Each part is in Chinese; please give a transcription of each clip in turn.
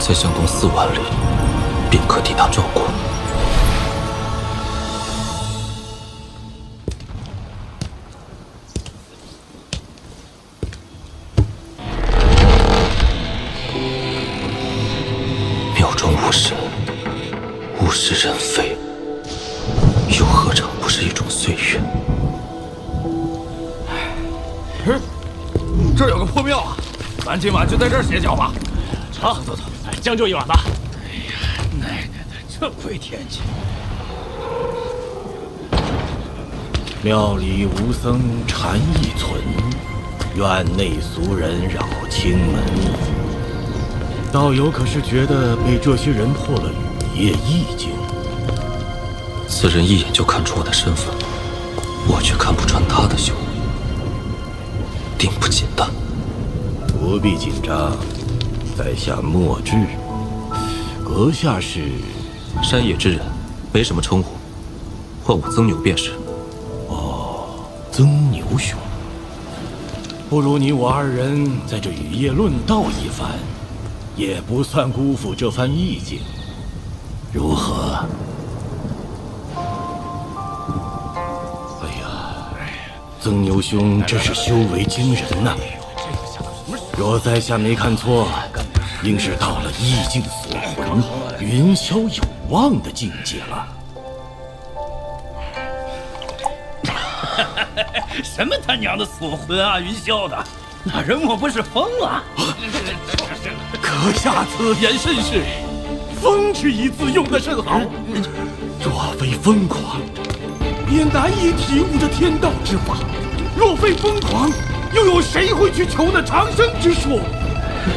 再向东4万里，便可抵达赵国。庙中无神，物是人非，又何尝不是一种岁月？这儿有个破庙啊，咱今晚就在这儿歇脚吧。好，走，将就一晚吧。哎呀，奶奶的，这鬼天气！庙里无僧禅意存，院内俗人扰清门。道友可是觉得被这些人破了雨夜意境？此人一眼就看出我的身份，我却看不穿他的修为，定不简单。不必紧张，在下墨志。阁下是山野之人，没什么称呼，唤我曾牛便是。曾牛兄，不如你我二人在这雨夜论道一番，也不算辜负这番意境，如何？哎呀，曾牛兄真是修为惊人呐！若在下没看错，应是到了意境锁魂、云霄有望的境界了。什么他娘的锁魂啊，云霄的，那人莫不是疯了？阁下此言甚是，疯之一字用得甚好。若非疯狂，也难以体悟这天道之法；若非疯狂，又有谁会去求那长生之术？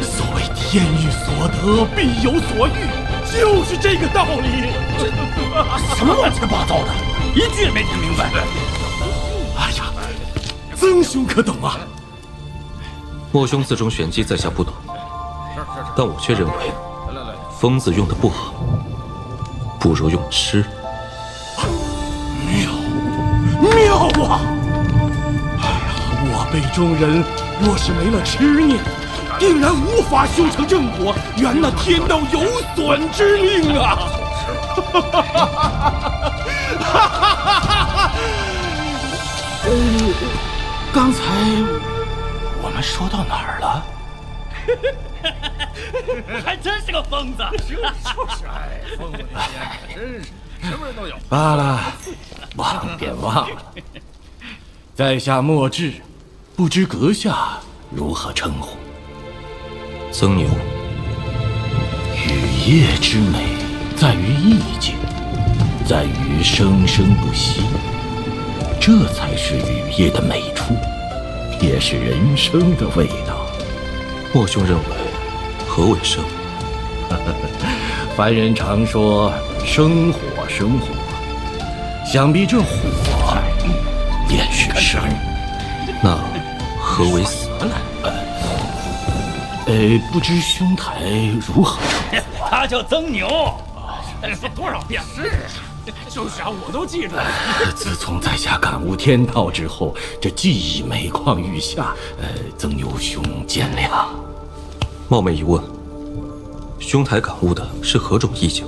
所谓天欲所得，必有所欲，就是这个道理。什么乱七八糟的，一句也没听明白。哎呀，曾兄可懂啊？莫兄字中玄机，在下不懂，但我却认为“疯”字用的不好，不如用“痴”。妙啊！哎呀，我辈中人若是没了痴念，定然无法修成正果，原那天道有损之令啊！刚才我们说到哪儿了？还真是个疯子！就是哎，疯子真是什么人都有。罢了，忘便忘了。在下墨志，不知阁下如何称呼？曾牛。雨夜之美，在于意境，在于生生不息，这才是雨夜的美处，也是人生的味道。莫兄认为何为生？凡人常说生火，生火，想必这火便是生。那何为死？不知兄台如何称呼？他叫曾牛，说多少遍是？就是啊，我都记住了。自从在下感悟天道之后，这记忆每况愈下。曾牛兄见谅。冒昧一问，兄台感悟的是何种意境？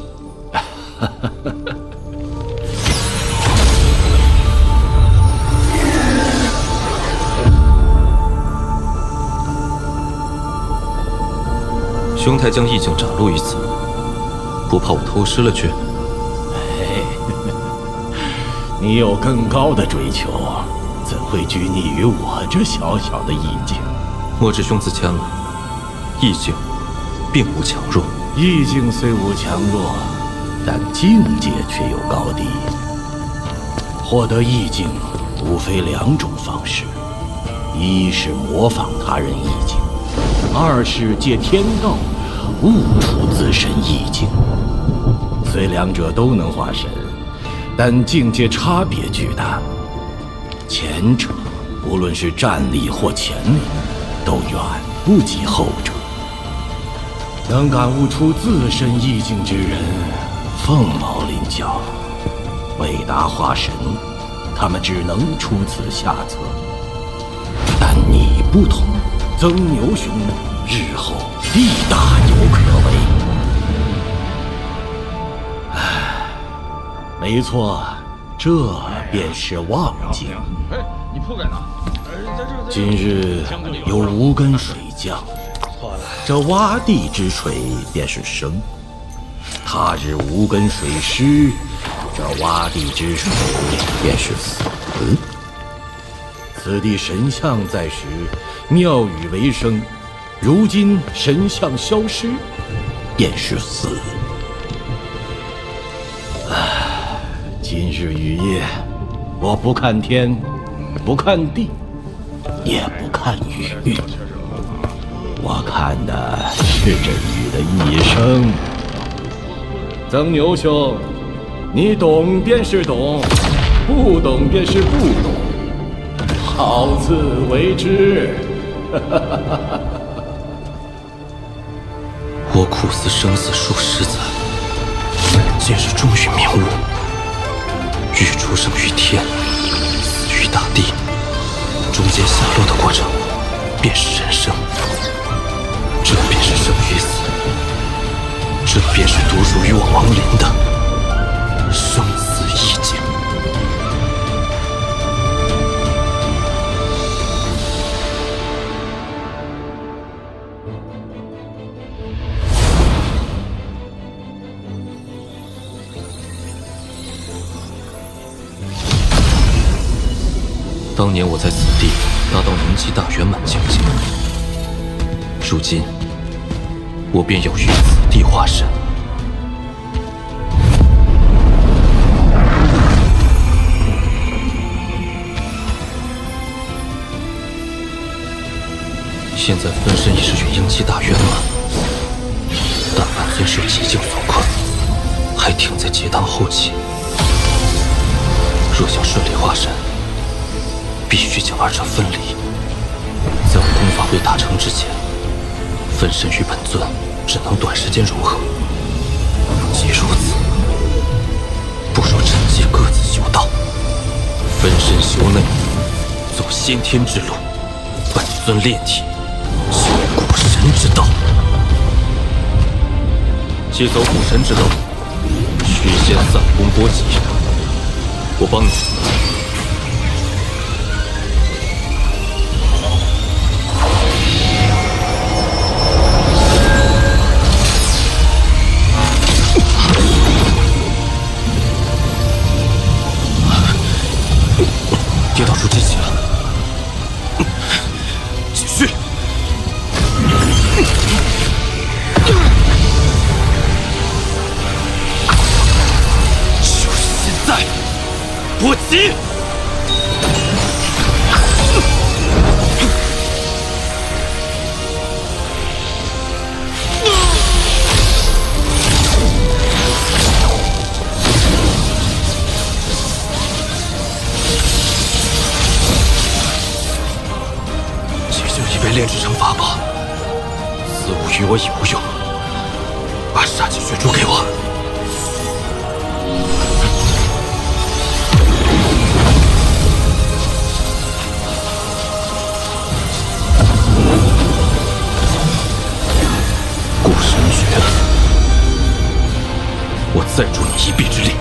兄台将意境展露于此，不怕我偷师了去？你有更高的追求，怎会拘泥于我这小小的意境？莫知兄自谦了，意境并无强弱。意境虽无强弱，但境界却有高低。获得意境，无非两种方式：一是模仿他人意境，二是借天道悟出自身意境。虽两者都能化神，但境界差别巨大。前者无论是战力或潜力，都远不及后者。能感悟出自身意境之人，凤毛麟角。为达化神，他们只能出此下策。但你不同，曾牛兄日后必大有可为。没错，这便是望境。哎，你铺盖哪？今日有无根水降，这洼地之水便是生；他日无根水湿，这洼地之水便是死。此地神像在时，庙宇为生；如今神像消失，便是死。今日雨夜，我不看天，不看地，也不看雨，我看的是这雨的一生。曾牛兄，你懂便是懂，不懂便是不懂，好自为之。我苦思生死数十载，今日终于明悟：欲出生于天，死于大地，中间下落的过程便是人生。这便是生与死，这便是独属于我亡灵的生死意境。当年我在此地达到灵气大圆满境界，如今我便要于此地化身。现在分身已是元婴气大圆满，但本尊受极境所困，还停在结当后期。若想顺利化身，必须将二者分离，在我功法未达成之前，分身与本尊只能短时间融合。既如此，不如趁机各自修道，分身修内，走先天之路；本尊炼体，修古神之道。既走古神之道，须先散功波及。我帮你。跌倒出机器了，继续！就是现在，波及！被炼制成法宝，此物与我已无用。把杀气血珠给我。古神诀，我再助你一臂之力。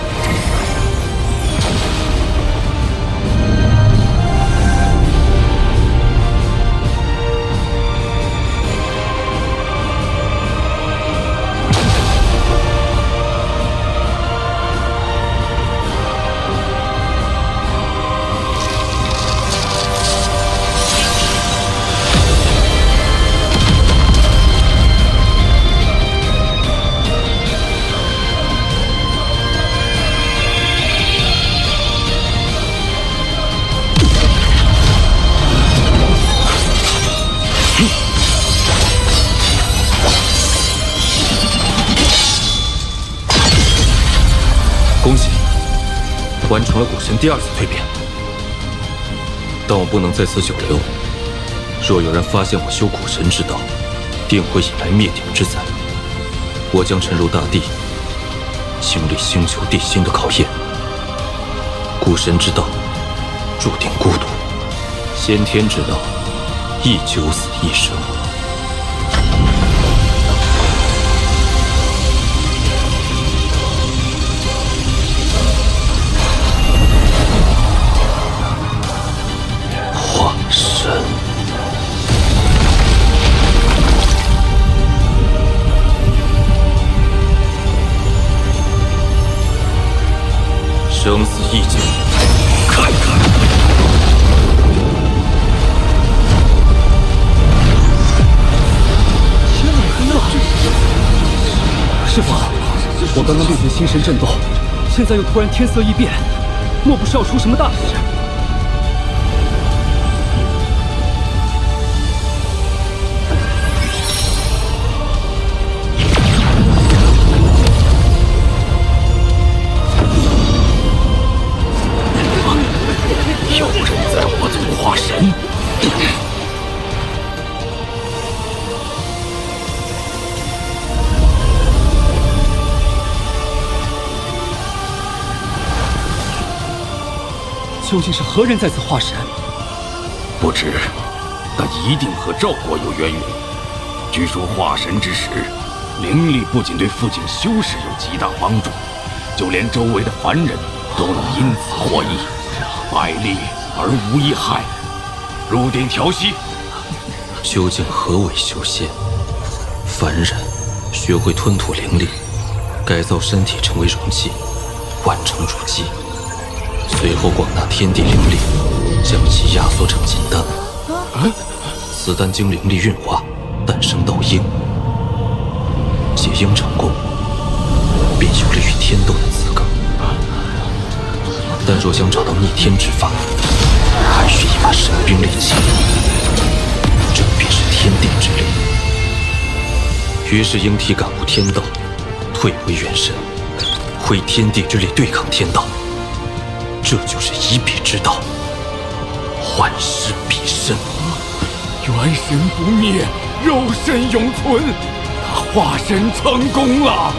恭喜，完成了古神第二次蜕变。但我不能在此久留，若有人发现我修古神之道，定会引来灭顶之灾。我将沉入大地，经历星球地心的考验。古神之道注定孤独，先天之道亦九死一生。生死一劫，看看。天哪！师傅，我刚刚略觉心神震动，现在又突然天色异变，莫不是要出什么大事？有人在我族化神。究竟是何人在此化神？不知，但一定和赵国有渊源。据说化神之时，灵力不仅对父亲修士有极大帮助，就连周围的凡人都能因此获益，百利而无一害。入定调息。究竟何为修仙？凡人学会吞吐灵力，改造身体成为容器，完成入基。随后广纳天地灵力，将其压缩成金丹。此丹经灵力运化，诞生道婴。结婴成功，便有了与天斗的资格。但若想找到逆天之法，还需一把神兵利器，这便是天地之力。于是婴体感悟天道，退回元神，挥天地之力对抗天道。这就是以彼之道，幻师彼身。元神不灭，肉身永存。他化神成功了。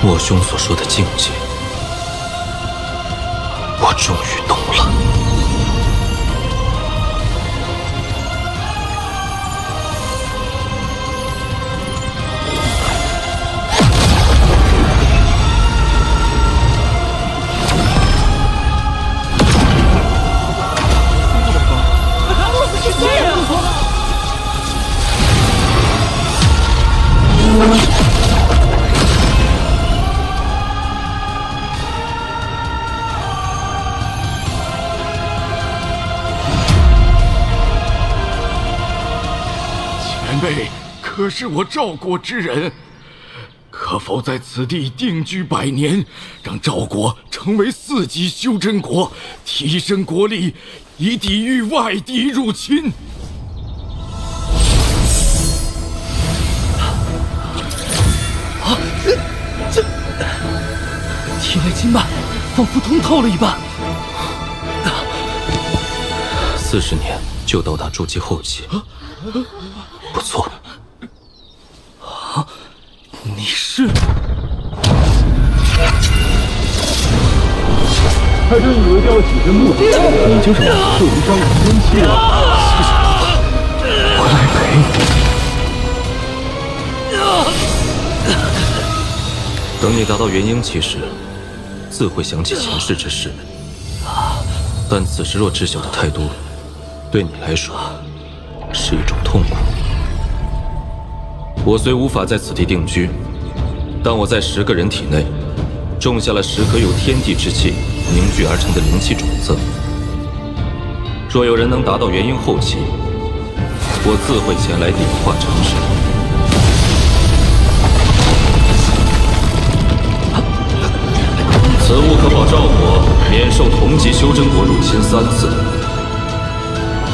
我兄所说的境界，我终于懂了。前辈可是我赵国之人，可否在此地定居100年，让赵国成为4级修真国，提升国力，以抵御外敌入侵？体内经脉仿佛通透了一般。40年就到达筑基后期，不错。你是？还真以为雕几根木头，你就是我受伤的仙气啊！我来陪你。等你达到元婴期时，自会想起前世之事。但此时若知晓的太多，对你来说是一种痛苦。我虽无法在此地定居，但我在10个人体内种下了10颗由天地之气凝聚而成的灵气种子。若有人能达到元婴后期，我自会前来点化成事。此物可保赵国免受同级修真国入侵3次，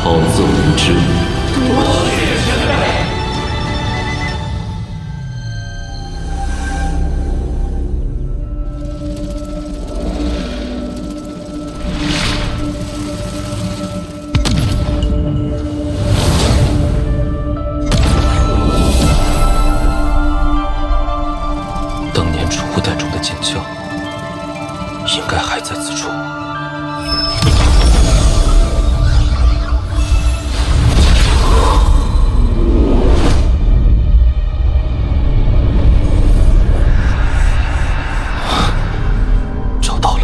好自为之。多谢前辈。当年储物袋中的剑鞘，应该还在此处。找到了。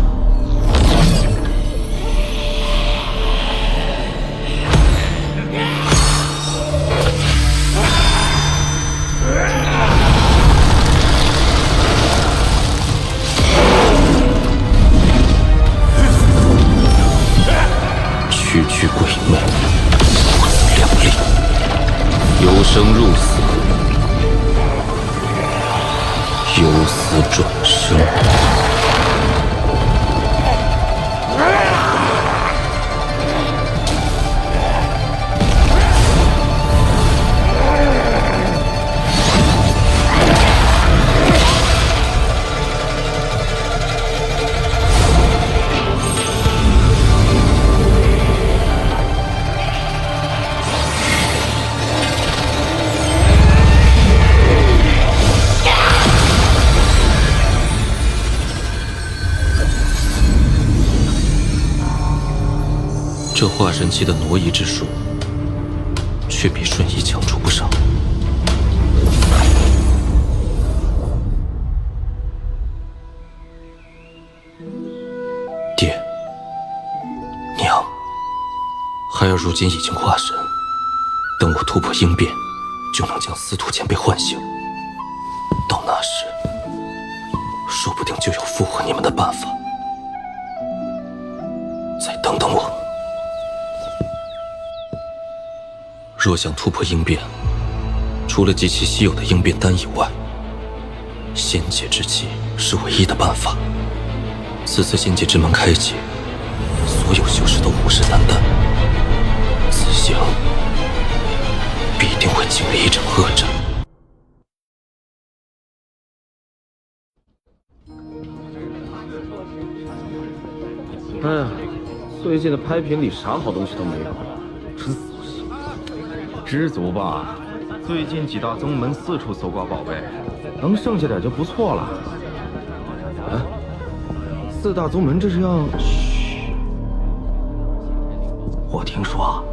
生入死，由死转生。这化神期的挪移之术，却比瞬移强出不少。爹，娘，孩儿如今已经化神，等我突破应变，就能将司徒前辈唤醒。到那时，说不定就有复活你们的办法。再等等我。若想突破应变，除了极其稀有的应变丹以外，仙界之气是唯一的办法。此次仙界之门开启，所有修士都虎视眈眈，此行必定会经历一场恶战。哎呀，最近的拍品里啥好东西都没有，真死。知足吧，最近几大宗门四处搜刮宝贝，能剩下点就不错了。哎，四大宗门这是要……嘘，我听说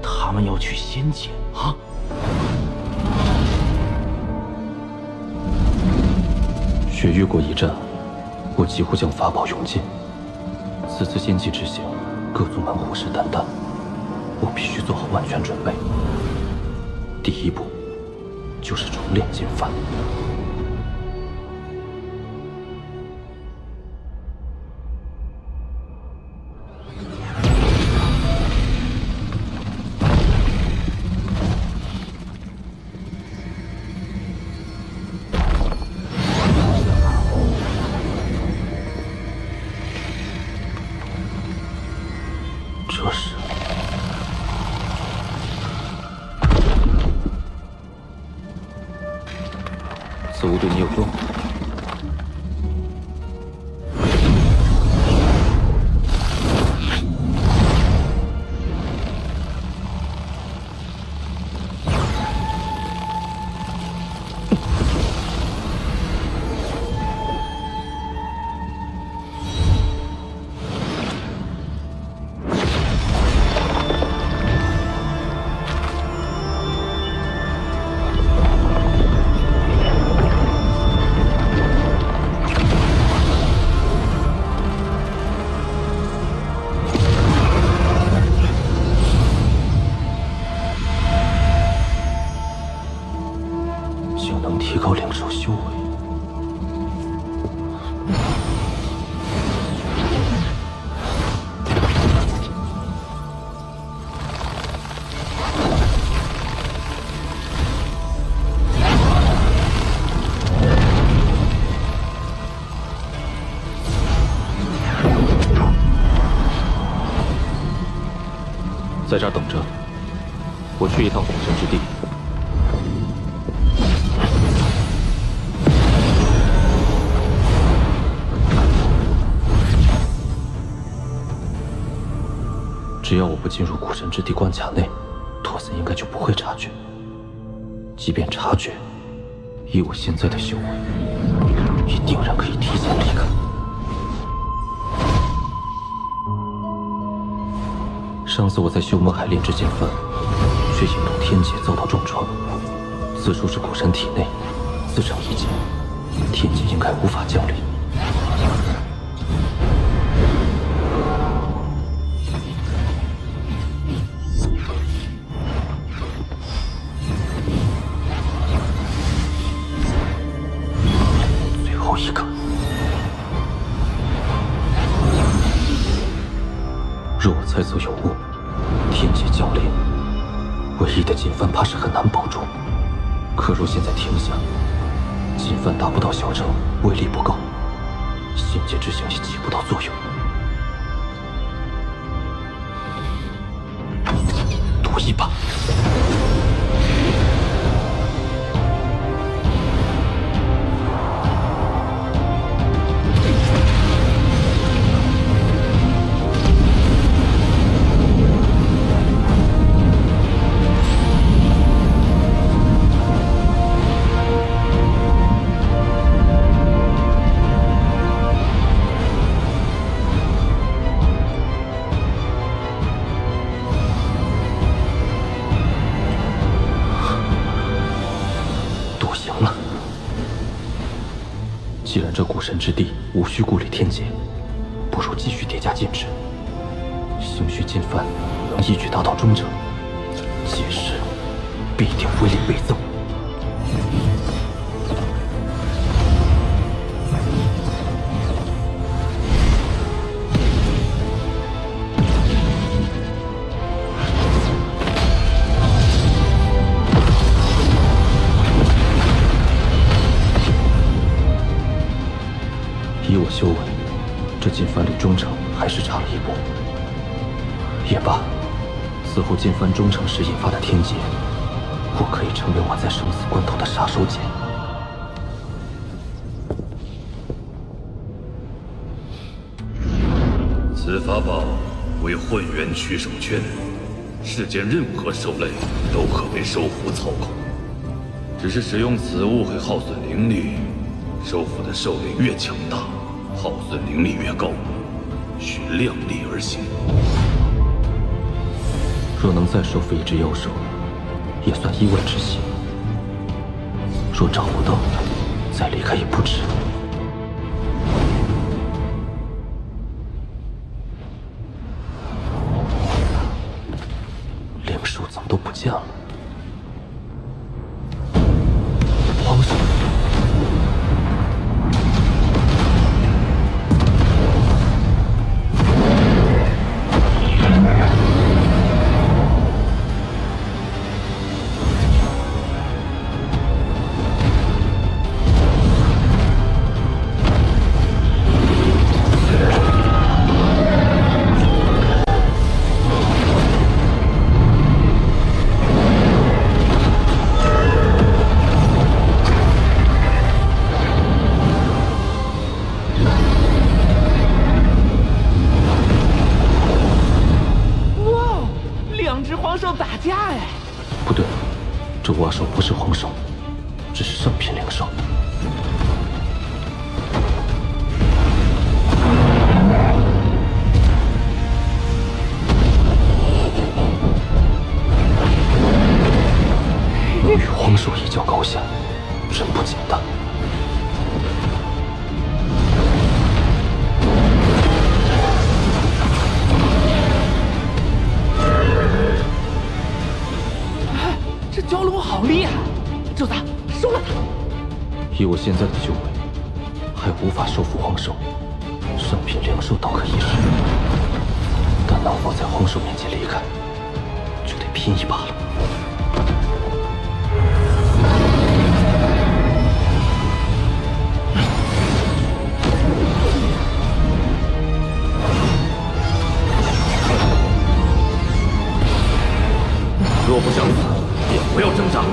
他们要去仙界啊。雪域国一战，我几乎将法宝用尽。此次仙界之行，各宗门虎视眈眈，我必须做好万全准备。第一步就是重炼金幡。这是此物对你有用。竟能提高灵兽修为。在这儿等着，我去一趟虎神之地。只要我不进入古神之地关卡内，托森应该就不会察觉。即便察觉，以我现在的修为，也定然可以提前离开。上次我在修魔海炼制剑幡，却引动天劫遭到重创。此术是古神体内，自成一劫，天劫应该无法降临。最后一个，若我猜测有误，天劫降临，唯一的金幡怕是很难保住。可若现在停下，金幡达不到小城，威力不够，仙界之星也起不到作用。赌一把。既然这古神之地无需顾虑天劫，不如继续叠加禁制。兴许金幡能一举达到中城，届时必定威力倍增。以我修为，这金幡离中城还是差了一步。也罢，此后金幡中城时引发的天劫，或可以成为我在生死关头的杀手锏。此法宝为混元取手圈，世间任何兽类都可被收服操控。只是使用此物会耗损灵力，收服的兽类越强大，耗损灵力越高，需量力而行。若能再收服一只妖兽，也算意外之喜。若找不到，再离开也不迟。灵兽怎么都不见了？皇上！不对，这蛙兽不是黄兽，只是上品灵兽。能与黄兽一较高下，真不简单。这蛟龙好厉害，主子收了它。以我现在的修为，还无法收服黄兽，上品灵兽倒可一试，但能否在黄兽面前离开，就得拼一把了。若不想死，也不要挣扎。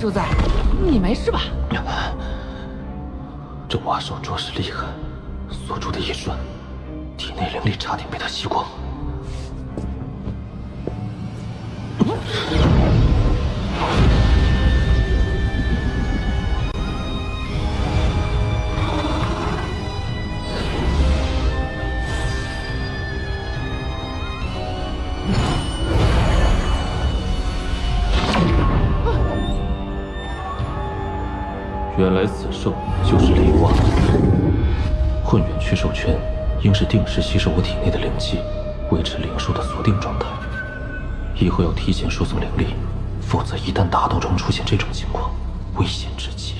主子，你没事吧？这蛙兽着实厉害，锁住的一瞬，体内灵力差点被他吸光。原来此兽就是雷蛙，混元驱兽拳应是定时吸收我体内的灵气，维持灵兽的锁定状态。以后要提前输送灵力，否则一旦打斗中出现这种情况，危险至极。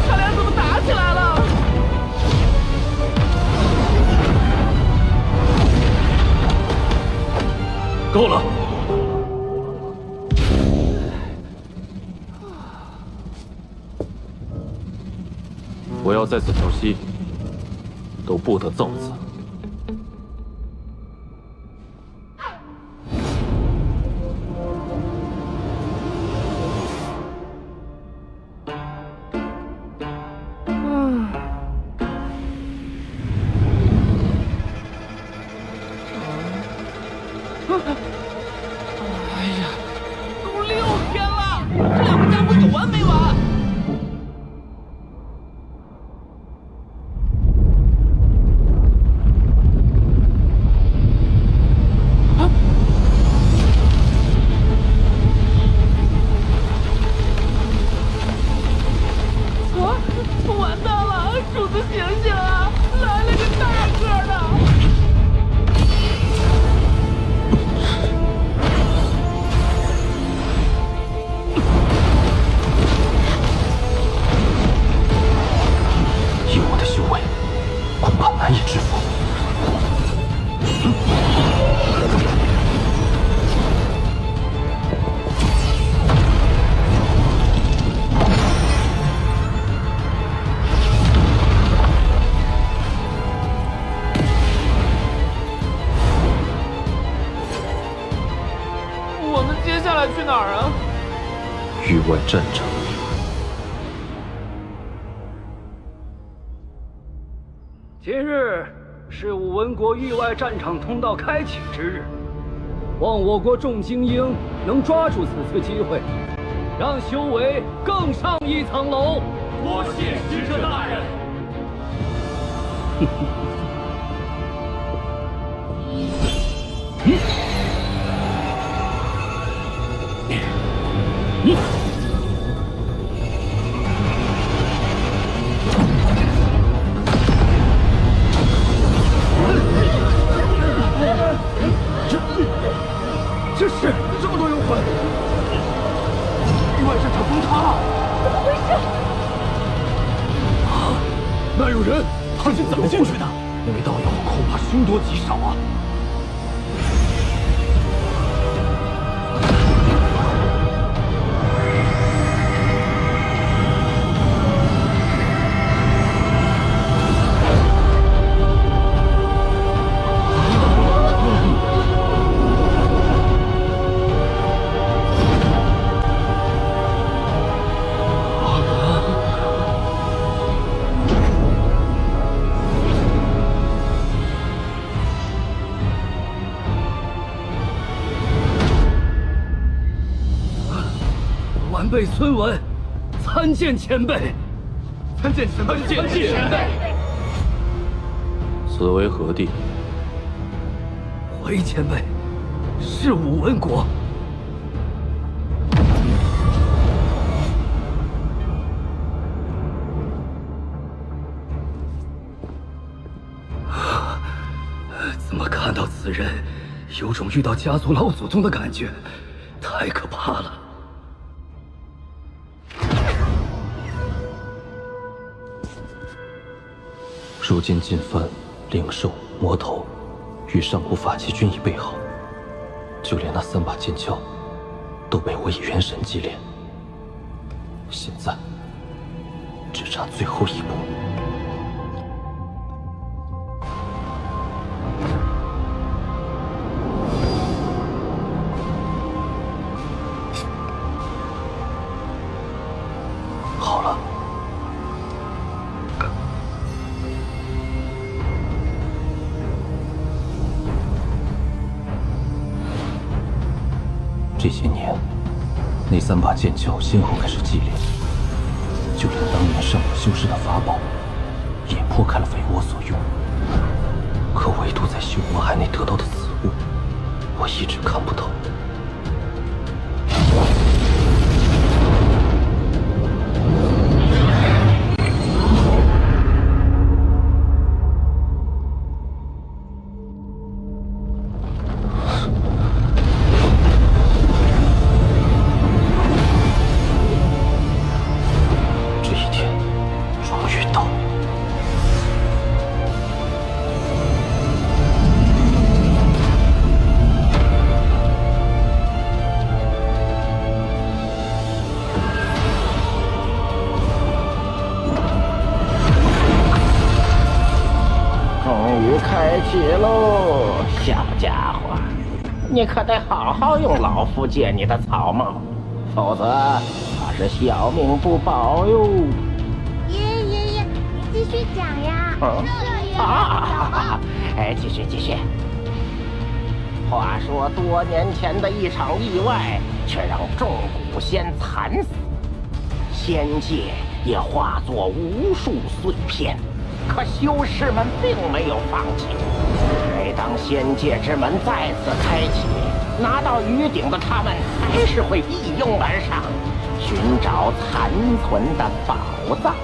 他俩怎么打起来了？够了！我要在此调息，都不得造次。都6天了，这两个家伙有完没完？完蛋了，主子醒醒啊！来了个大个的！以我的修为，恐怕难以制服。我们接下来去哪儿啊？域外战场。今日是武文国域外战场通道开启之日，望我国众精英能抓住此次机会，让修为更上一层楼。多谢使者大人。这是这么多幽魂，域外战场崩塌了！怎么回事？那有人，他是怎么进去的？那位道友恐怕凶多吉少啊！晚辈孙文，参见前辈。参见前辈。此为何地？回前辈，是武文国。怎么看到此人，有种遇到家族老祖宗的感觉，太可怕了。如今金幡、灵兽、魔头与上古法器均已备好，就连那3把剑鞘都被我以元神祭炼。现在只差最后一步。好了。这些年，那3把剑鞘先后开始祭炼，就连当年上古修士的法宝，也颇开了为我所用。可唯独在修魔海内得到的此物，我一直看不到。这一天终于到。终于开启喽，小家伙，你可得好好用老夫借你的草帽，否则怕是小命不保哟。爷爷，你继续讲呀。继续。话说多年前的一场意外，却让众古仙惨死，仙界也化作无数碎片。可修士们并没有放弃。每当仙界之门再次开启，拿到鱼鼎的他们还是会一拥而上，寻找残存的宝藏。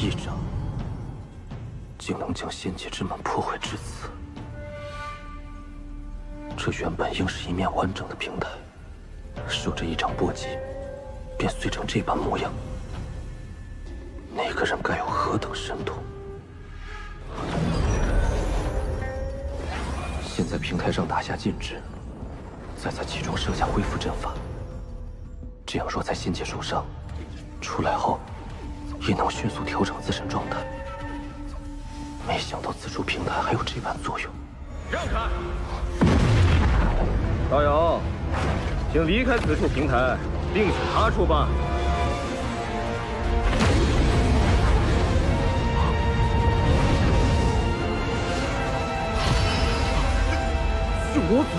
一掌竟能将仙界之门破坏至此，这原本应是一面完整的平台，受这一掌波及，便碎成这般模样。那个人该有何等神通？现在平台上打下禁制，再在其中设下恢复阵法，这样若在仙界受伤，出来后也能迅速调整自身状态。没想到此处平台还有这般作用。让开！道友，请离开此处平台，另选他处吧。魔族。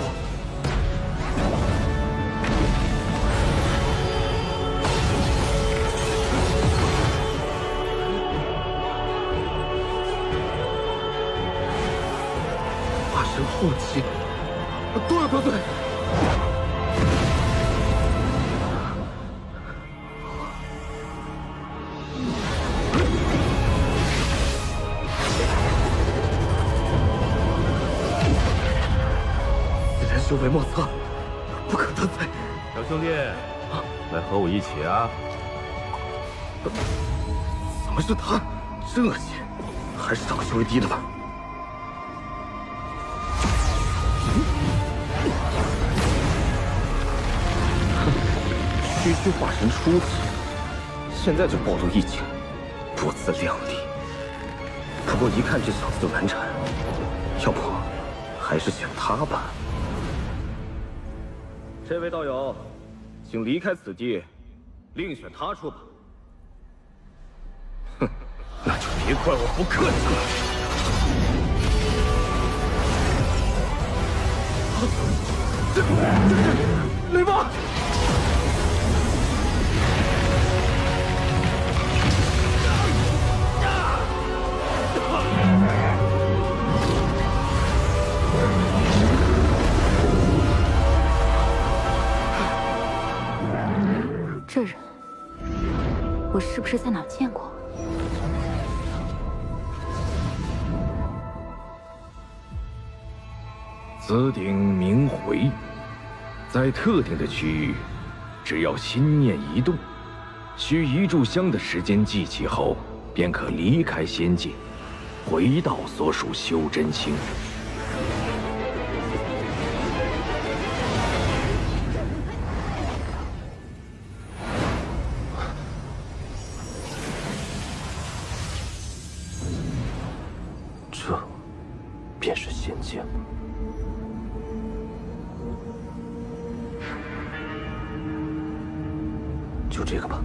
化神后期，对，此人修为莫测，不可得罪。小兄弟，来和我一起啊！怎么是他？这些还是找个修为低的吧。区区化神初期，现在就暴露异境，不自量力。不过一看这小子就难缠，要不还是选他吧。这位道友，请离开此地，另选他处吧。哼，那就别怪我不客气了。雷霸！这人，我是不是在哪见过？紫鼎明回，在特定的区域，只要心念一动，需一炷香的时间祭起后，便可离开仙界，回到所属修真星。这便是仙界。就这个吧。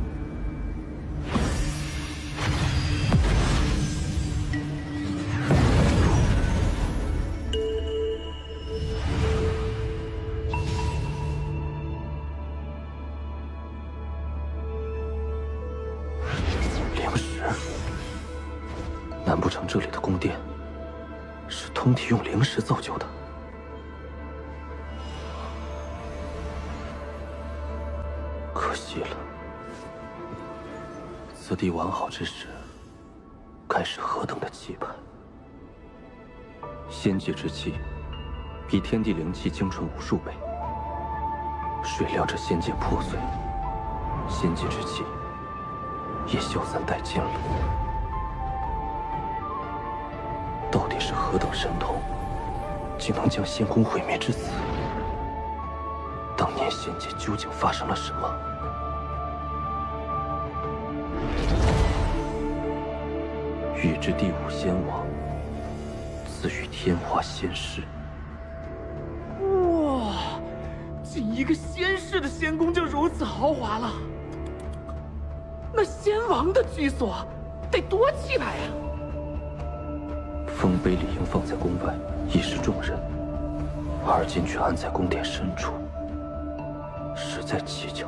灵石，难不成这里的宫殿是通体用灵石造就的？可惜了。此地完好之时，该是何等的气派！仙界之气，比天地灵气精纯无数倍。谁料这仙界破碎，仙界之气也消散殆尽了。到底是何等神通，竟能将仙宫毁灭至此？当年仙界究竟发生了什么？欲知第五仙王，自与天华仙师。哇，仅一个仙室的仙宫就如此豪华了，那仙王的居所得多气派呀！丰碑理应放在宫外，以示众人，而今却安在宫殿深处，实在蹊跷。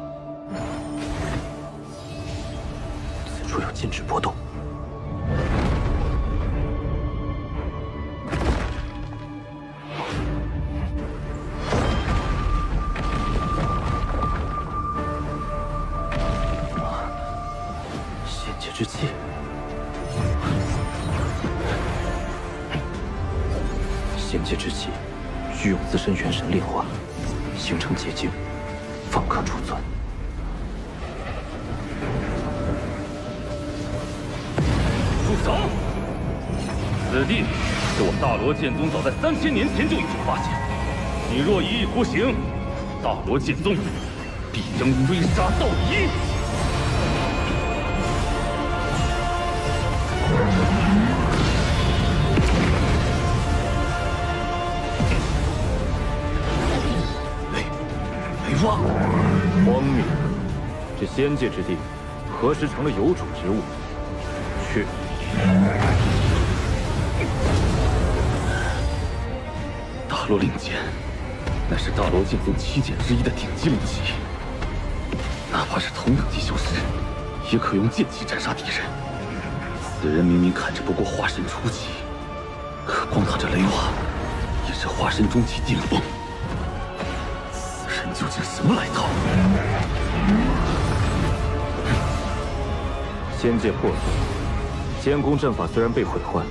此处要禁止波动。仙界之气。仙界之气，需用自身元神炼化，形成结晶，方可储存。住手！此地是我大罗剑宗早在3000年前就已经发现，你若一意孤行，大罗剑宗必将追杀到底。雷王，荒谬！这仙界之地，何时成了有主之物？去！大罗灵剑，乃是大罗剑宗7剑之一的顶级灵器，哪怕是同等级修士，也可用剑气斩杀敌人。此人明明看着不过化神初期，可光靠这雷瓦，也是化神中期顶峰。此人究竟什么来头？仙界破碎，仙宫阵法虽然被毁坏，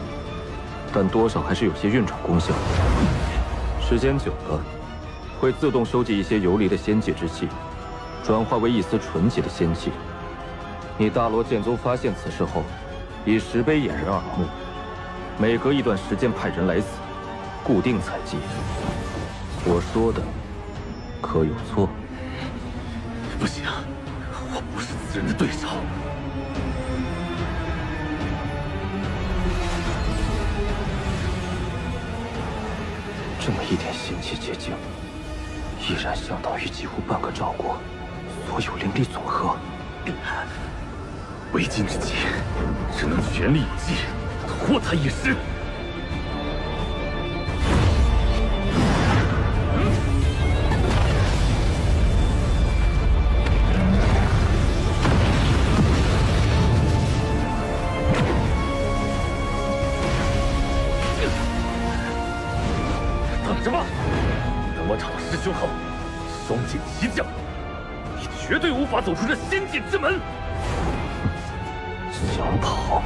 但多少还是有些运转功效。时间久了，会自动收集一些游离的仙界之气，转化为一丝纯洁的仙气。你大罗剑宗发现此事后，以石碑掩人耳目，每隔一段时间派人来此，固定采集。我说的可有错？不行，我不是此人的对手。这么一点仙气结晶，依然相当于几乎半个赵国所有灵力总和。为今之计，只能全力以赴，拖他一时。等着吧，等我找到师兄后，双剑齐降，你绝对无法走出这仙界之门。想跑？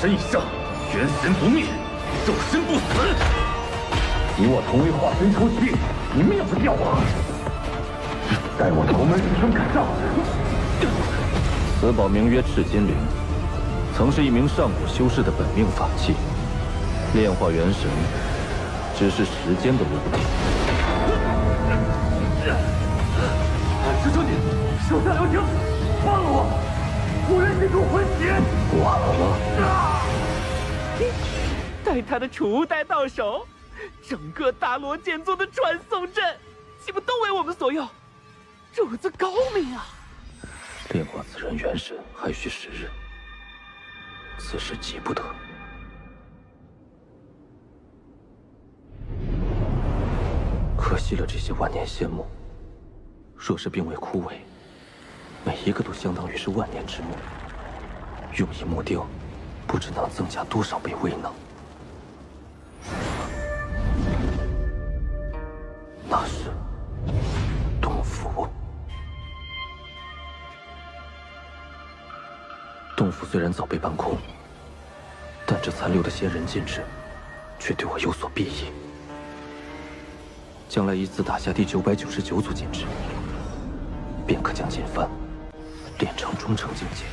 神以上，元神不灭，肉身不死。你我同为化神初期，你灭不掉我。待我头门生砍上。此宝名曰赤金铃，曾是一名上古修士的本命法器，炼化元神只是时间的问题。求求你，手下留情，放了我！无人之处混血。晚了。待他的储物袋到手，整个大罗剑宗的传送阵，岂不都为我们所用？主子高明啊！炼化此人元神还需时日，此事急不得。可惜了这些万年仙木，若是并未枯萎，每一个都相当于是万年之木。用以木雕，不知能增加多少倍威能。那是洞府。洞府虽然早被搬空，但这残留的仙人禁制，却对我有所裨益。将来一次打下第999组禁制，便可将锦幡炼成中层境界。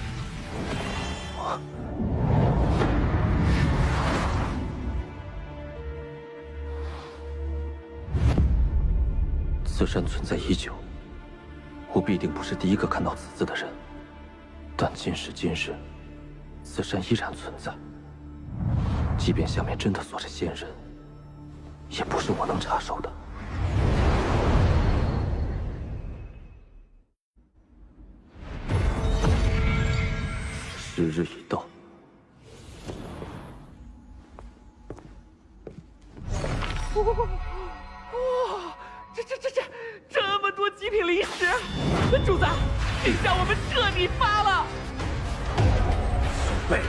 此山存在已久，我必定不是第一个看到此字的人。但今时今日，此山依然存在。即便下面真的锁着仙人，也不是我能插手的。时日已到。哇！这么多极品灵石，主子，这下我们彻底发了！喂，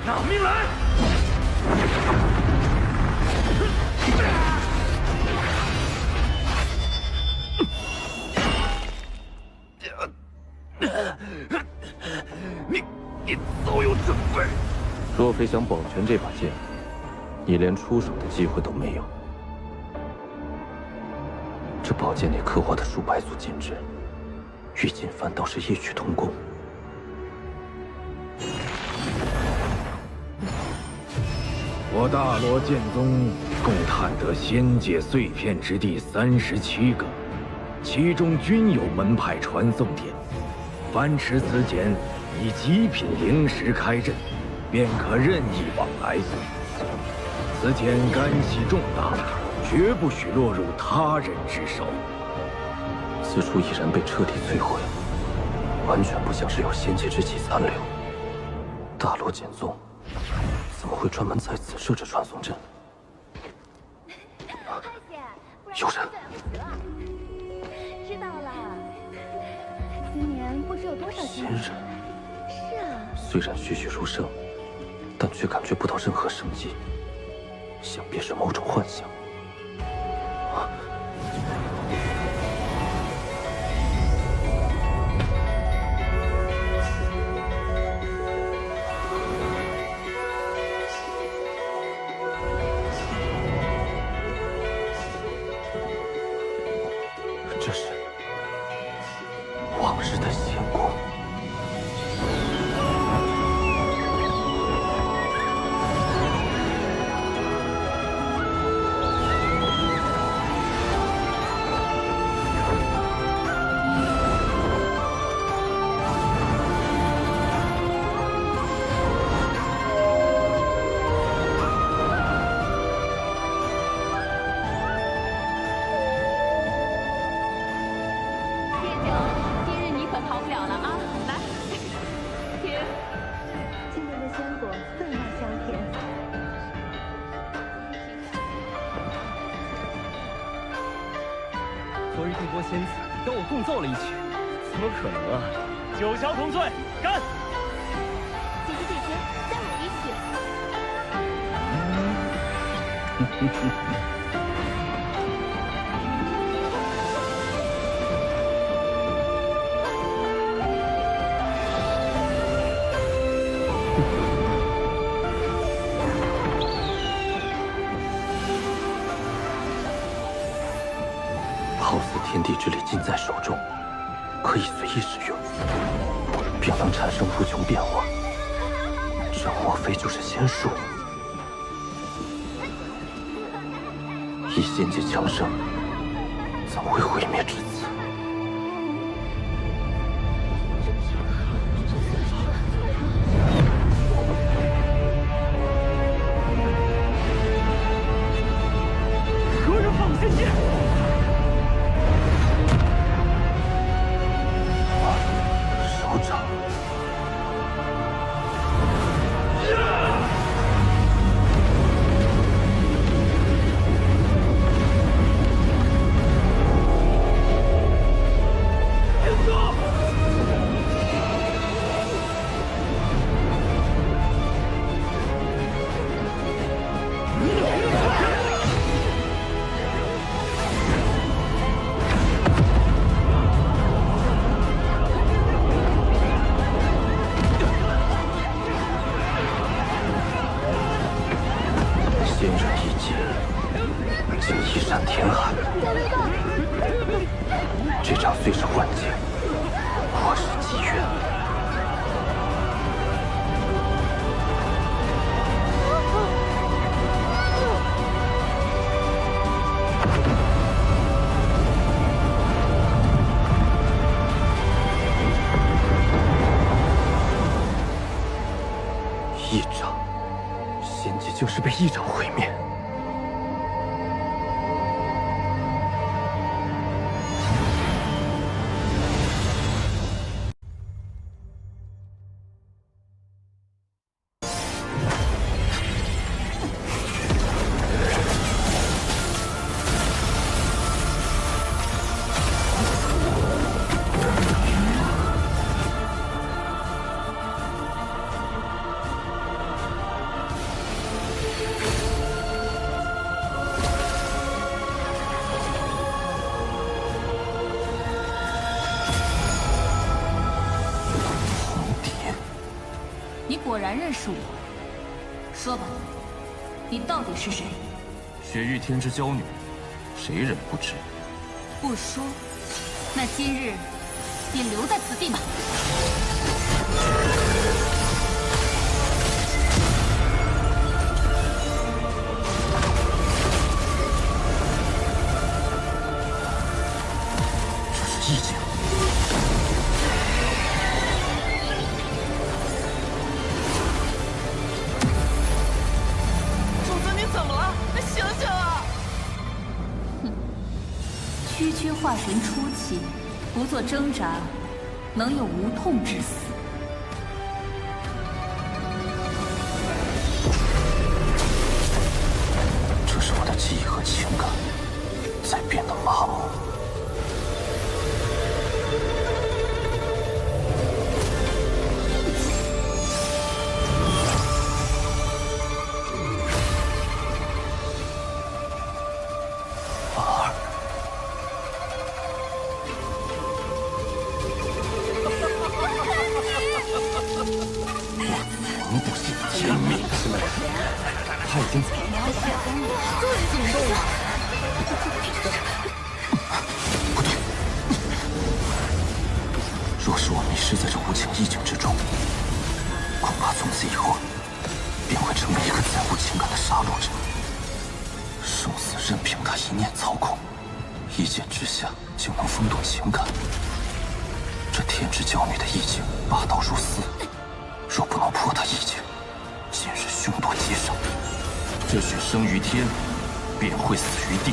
拿命来！你早有准备。若非想保全这把剑，你连出手的机会都没有。这宝剑里刻画的数百组禁制，与锦幡倒是异曲同工。我大罗剑宗共探得仙界碎片之地37个，其中均有门派传送点。凡持此剑，以极品灵石开阵，便可任意往来。此剑干系重大，绝不许落入他人之手。此处已然被彻底摧毁，完全不像是有仙界之气残留。大罗剑宗怎么会专门在此设置传送阵？有人！知道了。今年不知有多少仙人。是啊。虽然栩栩如生，但却感觉不到任何生机，想必是某种幻象。这是往日的仙宫。昨日定国仙子跟我共奏了一曲，怎么可能啊？九霄同醉，干！姐姐，带我一起。好似天地之力尽在手中，可以随意使用，并能产生无穷变化。这莫非就是仙术？以仙界强盛，怎会毁灭至此？何人放仙剑？首长。仙人一击，竟一闪天海。这场虽是幻境，或是机缘。一掌，仙界竟是被一掌毁灭。果然认识我，说吧，你到底是谁？雪域天之娇女，谁人不知？不说，那今日便留在此地吧。这是意境。区区化神初期，不做挣扎，能有无痛之死？这是我的记忆和情感在变得麻木。他已经走了。终于行动了。不对，若是我迷失在这无情意境之中，恐怕从此以后便会成为一个再无情感的杀戮者。生死任凭他一念操控，一剑之下竟能风动情感。这天之娇女的意境霸道如斯，若不能破她意境，今日凶多吉少。这血生于天，便会死于地。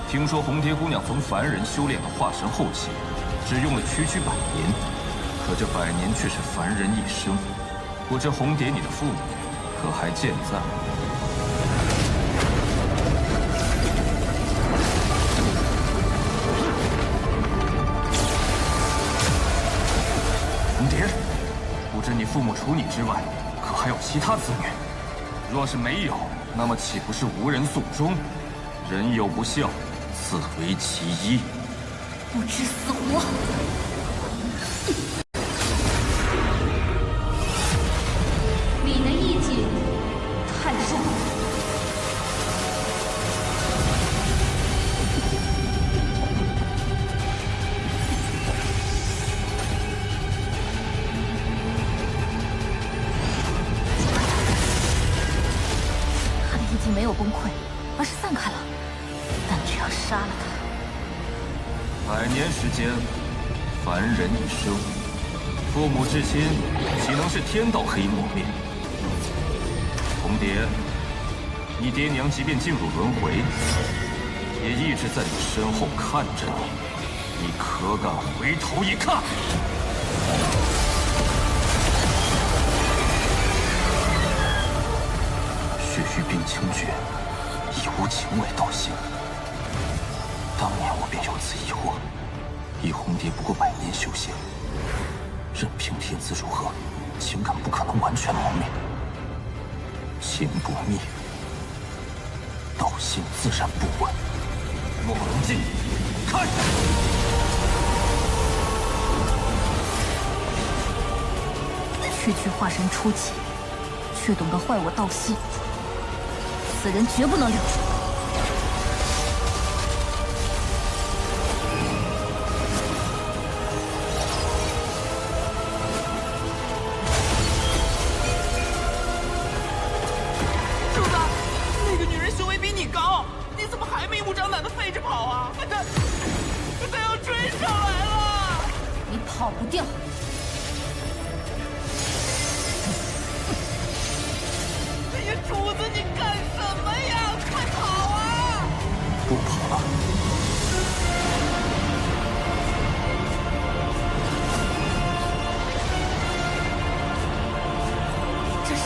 听说红蝶姑娘从凡人修炼到化神后期，只用了区区100年，可这100年却是凡人一生。不知红蝶你的父母可还健在？红蝶，不知你父母除你之外，可还有其他子女？若是没有，那么岂不是无人送终？人有不孝，此为其一。不知死活！你的意境太弱。竟没有崩溃，而是散开了。但只要杀了他，100年时间，凡人一生，父母至亲岂能是天道可以抹灭？红蝶，你爹娘即便进入轮回，也一直在你身后看着你，你可敢回头一看？血虚冰清诀，以无情为道心。当年我便有此疑惑，以红蝶不过100年修仙，任凭天资如何，情感不可能完全磨灭。情不灭，道心自然不稳。莫龙镜，看！区区化神初期，却懂得坏我道心，此人绝不能留。主子，那个女人修为比你高，你怎么还明目张胆的飞着跑啊？她要追上来了！你跑不掉。主子，你干什么呀？快跑啊！不跑了。这是……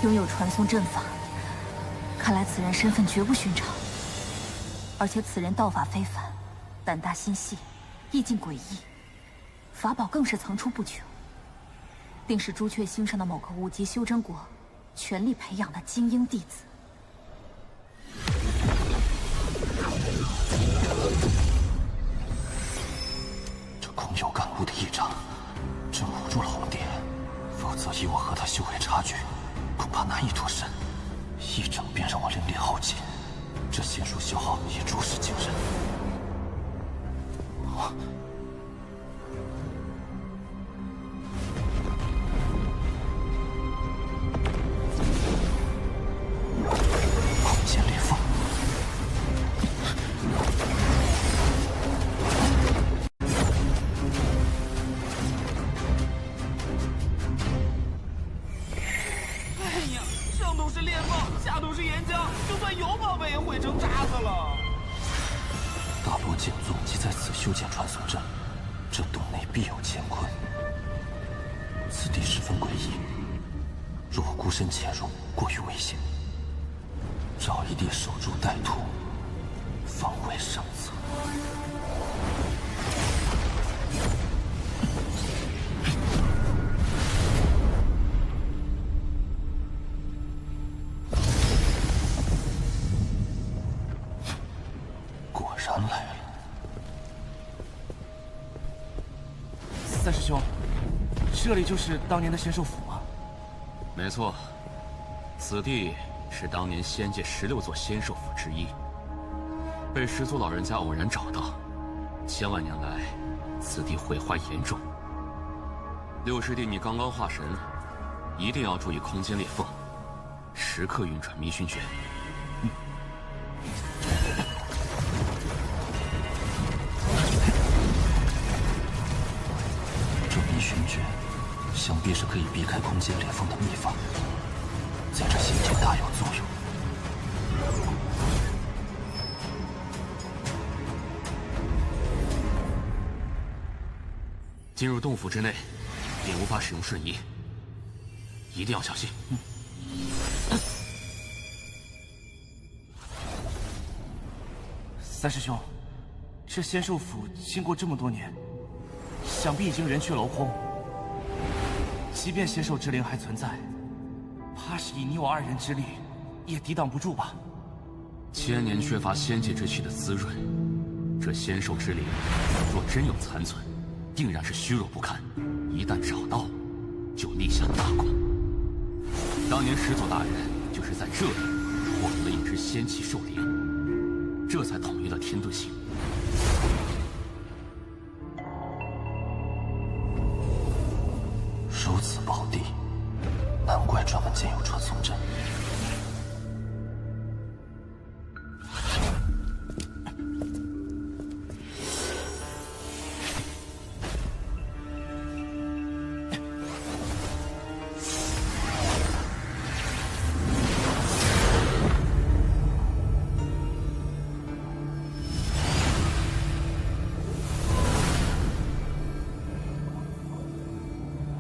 拥有传送阵法，看来此人身份绝不寻常。而且此人道法非凡，胆大心细，意境诡异，法宝更是层出不穷，定是朱雀星上的某个5级修真国全力培养的精英弟子。这空有感悟的异常，真唬住了红蝶，否则以我和他修为差距，恐怕难以脱身。一整便让我灵力耗尽，这仙术消耗也着实惊人。空间裂缝。哎呀，上头是裂缝，下头是岩浆，就算有宝贝也毁成渣子了。大罗剑宗即在此修建传送阵，这洞内必有乾坤。此地十分诡异，若孤身潜入，过于危险。找一地守株待兔，方为上策。果然来了。三师兄，这里就是当年的仙兽府吗？没错，此地是当年仙界16座仙兽府之一，被始祖老人家偶然找到。千万年来，此地毁坏严重。六师弟，你刚刚化神，一定要注意空间裂缝，时刻运转迷熏诀。这迷熏诀相必是可以避开空间裂缝的秘法，在这仙界大有作用。进入洞府之内，便无法使用瞬移，一定要小心。三师兄，这仙兽府经过这么多年，想必已经人去楼空。即便仙兽之灵还存在，怕是以你我二人之力，也抵挡不住吧？千年缺乏仙界之气的滋润，这仙兽之灵若真有残存，定然是虚弱不堪。一旦找到，就立下大功。当年始祖大人就是在这里获得了一只仙气兽灵，这才统一了天遁星。如此宝地，难怪专门建有传送阵。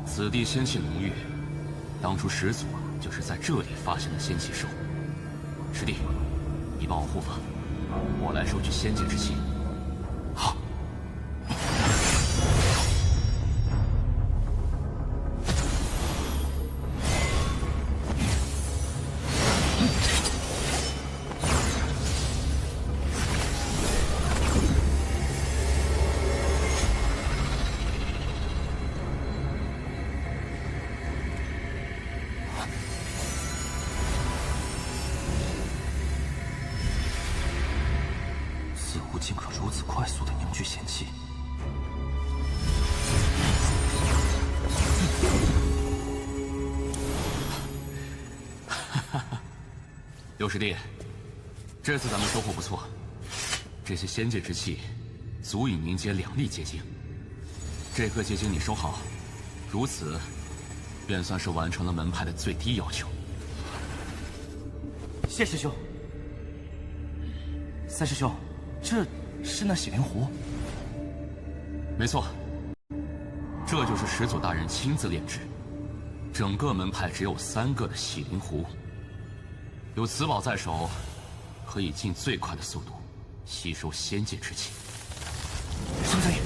此地仙气浓郁，当初始祖就是在这里发现的仙气兽。师弟，你帮我护法，我来收取仙界之气。好。竟可如此快速地凝聚仙气。六师弟，这次咱们收获不错，这些仙界之气足以凝结2粒结晶。这颗结晶你收好，如此便算是完成了门派的最低要求。谢师兄。三师兄，这是那洗灵壶？没错，这就是始祖大人亲自炼制，整个门派只有3个的洗灵壶。有此宝在手，可以尽最快的速度吸收仙界之气。什么声音？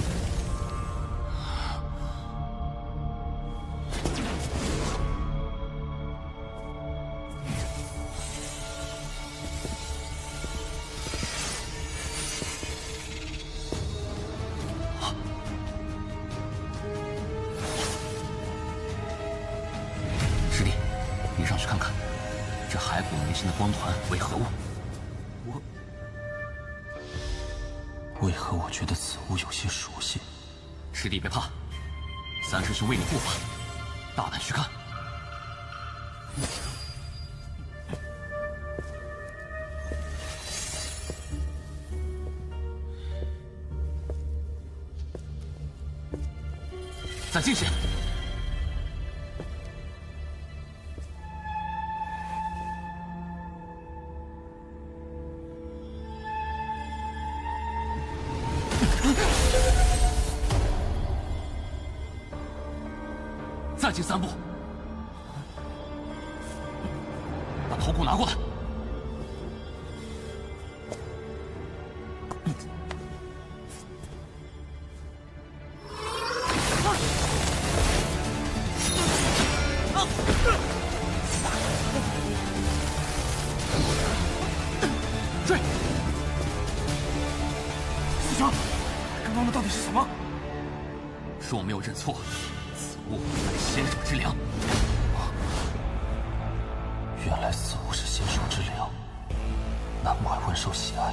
师弟，你上去看看，这骸骨眉心的光团为何物？为何我觉得此物有些熟悉？师弟别怕，三师兄为你护法，大胆去看。再近些。再进3步，把头骨拿过来。追！师兄，刚刚的到底是什么？若没有认错，物乃仙兽之粮。原来此物是仙兽之粮，难怪温受喜爱。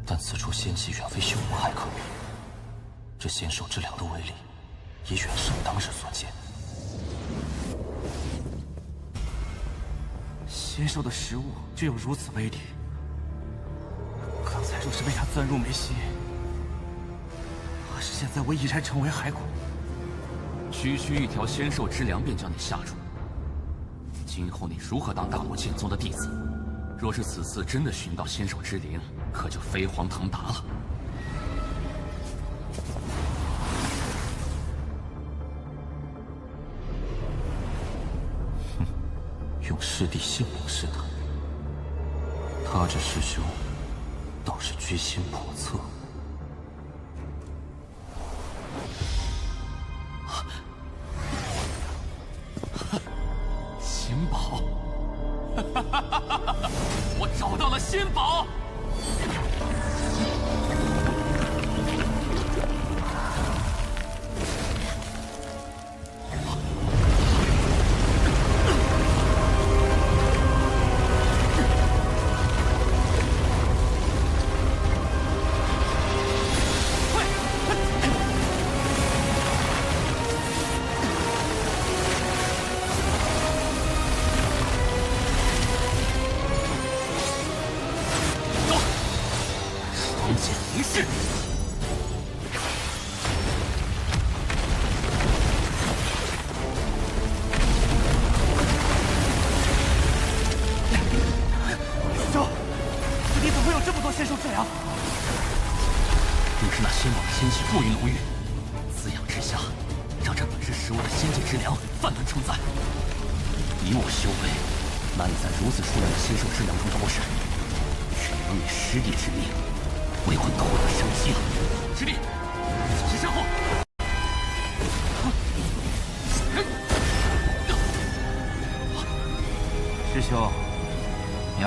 但此处仙气远非修武骇可比，这仙兽之粮的威力也远胜当日所见。仙兽的食物就有如此威力，刚才若是被他钻入眉心，怕是现在我已然成为骸骨。区区一条仙兽之粮便将你吓住，今后你如何当大魔剑宗的弟子？若是此次真的寻到仙兽之灵，可就飞黄腾达了。哼，用师弟性命试探，他这师兄倒是居心叵测。仙宝，我找到了仙宝。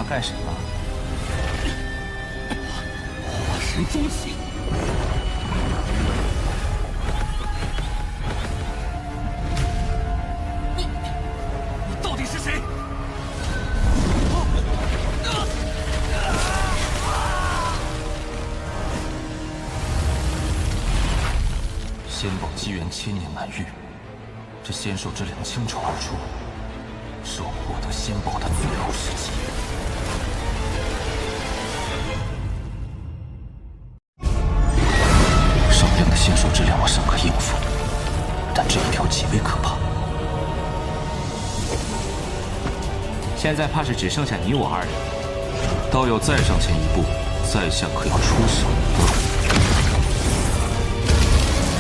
干什么？化神终起。你到底是谁？仙宝机缘千年难遇，这仙兽之粮倾巢而出，是我获得仙宝的最后时机。仙兽之粮我尚可应付，但这一条极为可怕。现在怕是只剩下你我二人。道友再上前一步，在下可要出手了。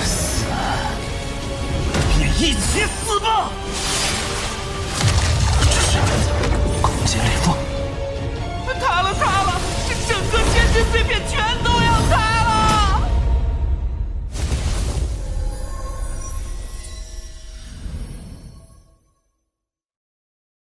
死，便一起死吧！